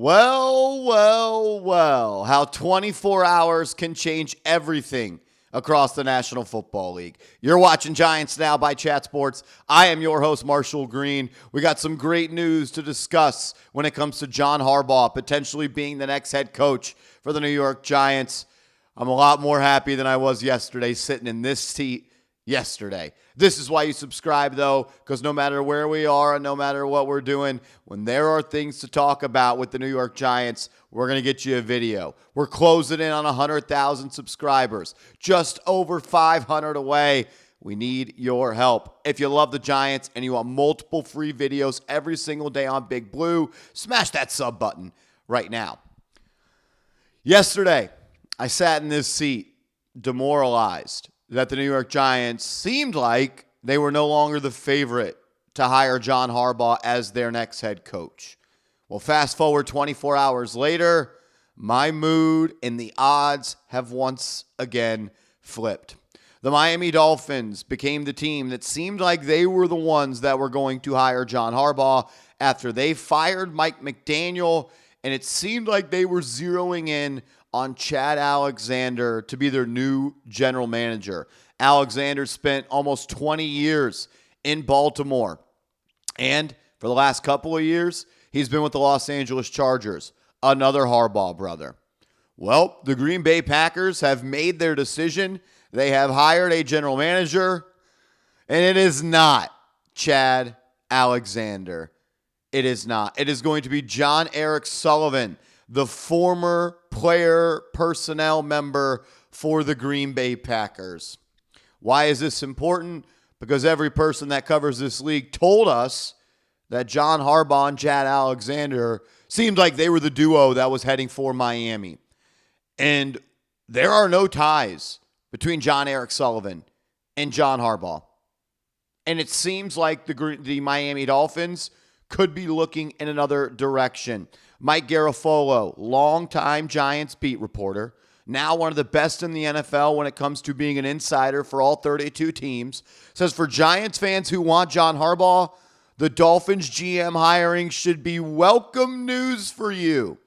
Well, how 24 hours can change everything across the National Football League. You're watching Giants Now by Chat Sports. I am your host, Marshall Green. We got some great news to discuss when it comes to John Harbaugh potentially being the next head coach for the New York Giants. I'm a lot more happy than I was yesterday sitting in this seat yesterday. This is why you subscribe, though, because no matter where we are and no matter what we're doing, when there are things to talk about with the New York Giants, we're going to get you a video. We're closing in on 100,000 subscribers, just over 500 away. We need your help. If you love the Giants and you want multiple free videos every single day on Big Blue, smash that sub button right now. Yesterday, I sat in this seat demoralized that the New York Giants seemed like they were no longer the favorite to hire John Harbaugh as their next head coach. Well, fast forward 24 hours later, my mood and the odds have once again flipped. The Miami Dolphins became the team that seemed like they were the ones that were going to hire John Harbaugh after they fired Mike McDaniel, and it seemed like they were zeroing in on Chad Alexander to be their new general manager. Alexander spent almost 20 years in Baltimore. And for the last couple of years, he's been with the Los Angeles Chargers, another Harbaugh brother. Well, the Green Bay Packers have made their decision. They have hired a general manager, and it is not Chad Alexander. It is not. It is going to be Jon-Eric Sullivan, the former player personnel member for the Green Bay Packers. Why is this important? Because every person that covers this league told us that John Harbaugh and Chad Alexander seemed like they were the duo that was heading for Miami. And there are no ties between Jon-Eric Sullivan and John Harbaugh. And it seems like the Miami Dolphins could be looking in another direction. Mike Garafolo, longtime Giants beat reporter, now one of the best in the NFL when it comes to being an insider for all 32 teams, says for Giants fans who want John Harbaugh, the Dolphins GM hiring should be welcome news for you.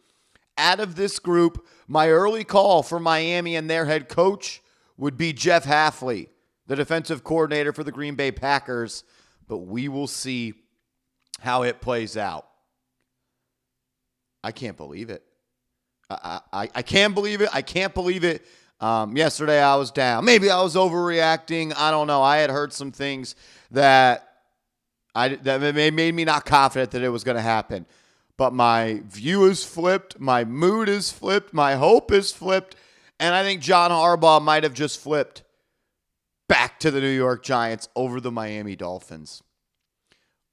Out of this group, my early call for Miami and their head coach would be Jeff Hafley, the defensive coordinator for the Green Bay Packers, but we will see how it plays out. I can't believe it. I can't believe it. I can't believe it. Yesterday I was down. Maybe I was overreacting. I don't know. I had heard some things that made me not confident that it was going to happen. But my view is flipped. My mood is flipped. My hope is flipped. And I think John Harbaugh might have just flipped back to the New York Giants over the Miami Dolphins.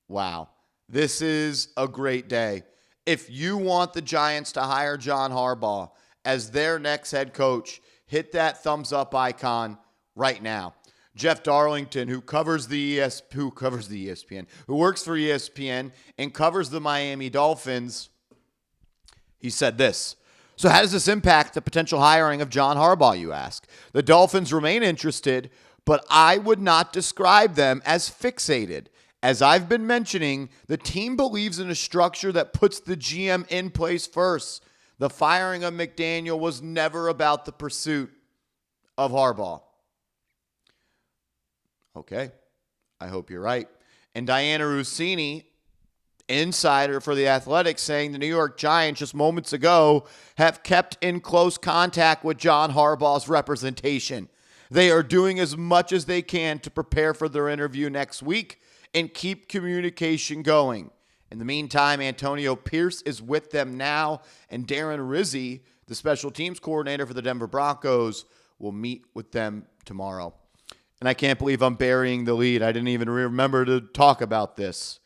Wow. This is a great day. If you want the Giants to hire John Harbaugh as their next head coach, hit that thumbs up icon right now. Jeff Darlington, who works for ESPN and covers the Miami Dolphins, he said this. So how does this impact the potential hiring of John Harbaugh, you ask? The Dolphins remain interested, but I would not describe them as fixated. As I've been mentioning, the team believes in a structure that puts the GM in place first. The firing of McDaniel was never about the pursuit of Harbaugh. Okay, I hope you're right. And Diana Russini, insider for The Athletic, saying the New York Giants just moments ago have kept in close contact with John Harbaugh's representation. They are doing as much as they can to prepare for their interview next week and keep communication going. In the meantime, Antonio Pierce is with them now, and Darren Rizzi, the special teams coordinator for the Denver Broncos, will meet with them tomorrow. And I can't believe I'm burying the lead. I didn't even remember to talk about this.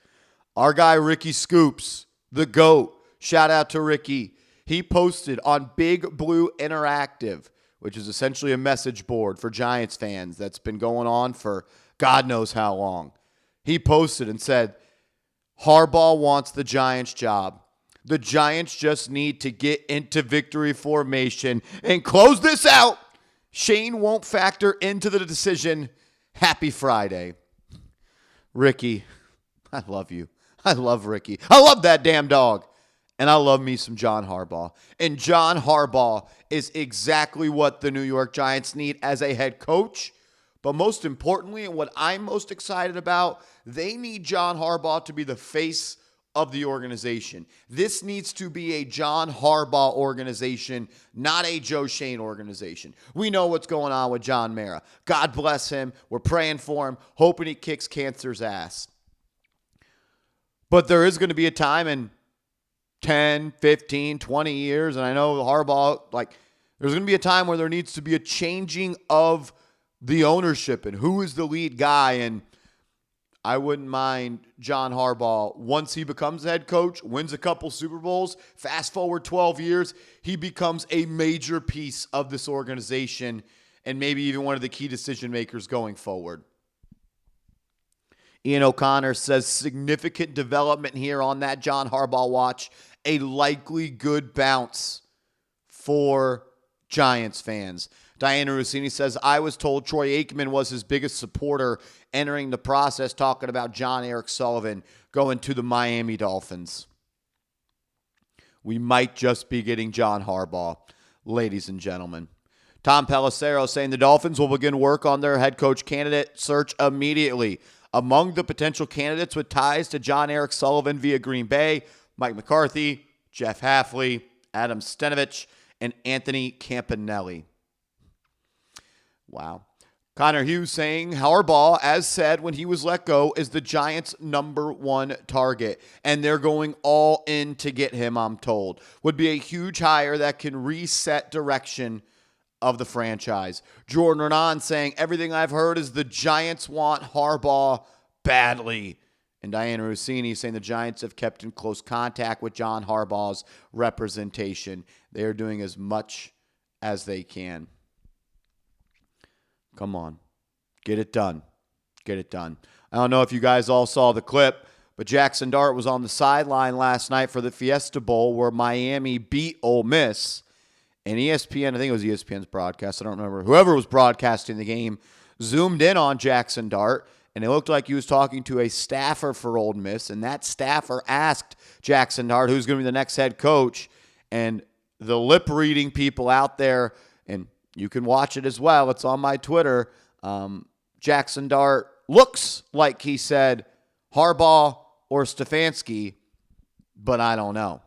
Our guy Ricky Scoops, the GOAT, shout out to Ricky. He posted on Big Blue Interactive, which is essentially a message board for Giants fans that's been going on for God knows how long. He posted and said, Harbaugh wants the Giants job. The Giants just need to get into victory formation and close this out. Shane won't factor into the decision. Happy Friday. Ricky, I love you. I love Ricky. I love that damn dog. And I love me some John Harbaugh. And John Harbaugh is exactly what the New York Giants need as a head coach. But most importantly, and what I'm most excited about, they need John Harbaugh to be the face of the organization. This needs to be a John Harbaugh organization, not a Joe Schoen organization. We know what's going on with John Mara. God bless him. We're praying for him, hoping he kicks cancer's ass. But there is going to be a time in 10, 15, 20 years, and I know Harbaugh, there's going to be a time where there needs to be a changing of the ownership and who is the lead guy. And I wouldn't mind John Harbaugh, once he becomes head coach, wins a couple Super Bowls, fast forward 12 years, he becomes a major piece of this organization and maybe even one of the key decision makers going forward. Ian O'Connor says significant development here on that John Harbaugh watch. A likely good bounce for Giants fans. Diana Rossini says, I was told Troy Aikman was his biggest supporter entering the process, talking about Jon-Eric Sullivan going to the Miami Dolphins. We might just be getting John Harbaugh, ladies and gentlemen. Tom Pelissero saying the Dolphins will begin work on their head coach candidate search immediately. Among the potential candidates with ties to Jon-Eric Sullivan via Green Bay, Mike McCarthy, Jeff Hafley, Adam Stenavich, and Anthony Campanelli. Wow. Connor Hughes saying Harbaugh, as said when he was let go, is the Giants' #1 target, and they're going all in to get him, I'm told. Would be a huge hire that can reset direction of the franchise. Jordan Renan saying everything I've heard is the Giants want Harbaugh badly. And Diana Rossini saying the Giants have kept in close contact with John Harbaugh's representation. They are doing as much as they can. Come on. Get it done. Get it done. I don't know if you guys all saw the clip, but Jaxson Dart was on the sideline last night for the Fiesta Bowl where Miami beat Ole Miss. And ESPN, I think it was ESPN's broadcast, I don't remember, whoever was broadcasting the game, zoomed in on Jaxson Dart, and it looked like he was talking to a staffer for Ole Miss, and that staffer asked Jaxson Dart who's going to be the next head coach, and the lip-reading people out there, and you can watch it as well, it's on my Twitter, Jaxson Dart looks like he said Harbaugh or Stefanski, but I don't know.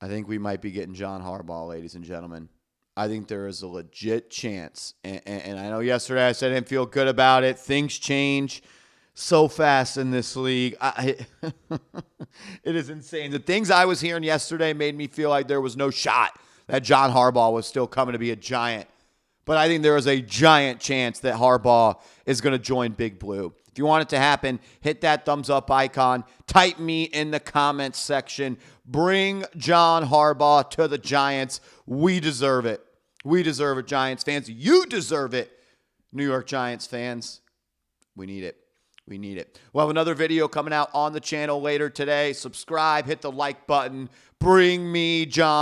I think we might be getting John Harbaugh, ladies and gentlemen. I think there is a legit chance. And I know yesterday I said I didn't feel good about it. Things change so fast in this league. It is insane. The things I was hearing yesterday made me feel like there was no shot that John Harbaugh was still coming to be a Giant. But I think there is a giant chance that Harbaugh is going to join Big Blue. If you want it to happen, hit that thumbs up icon. Type me in the comments section. Bring John Harbaugh to the Giants. We deserve it. We deserve it, Giants fans. You deserve it, New York Giants fans. We need it. We need it. We'll have another video coming out on the channel later today. Subscribe, hit the like button. Bring me John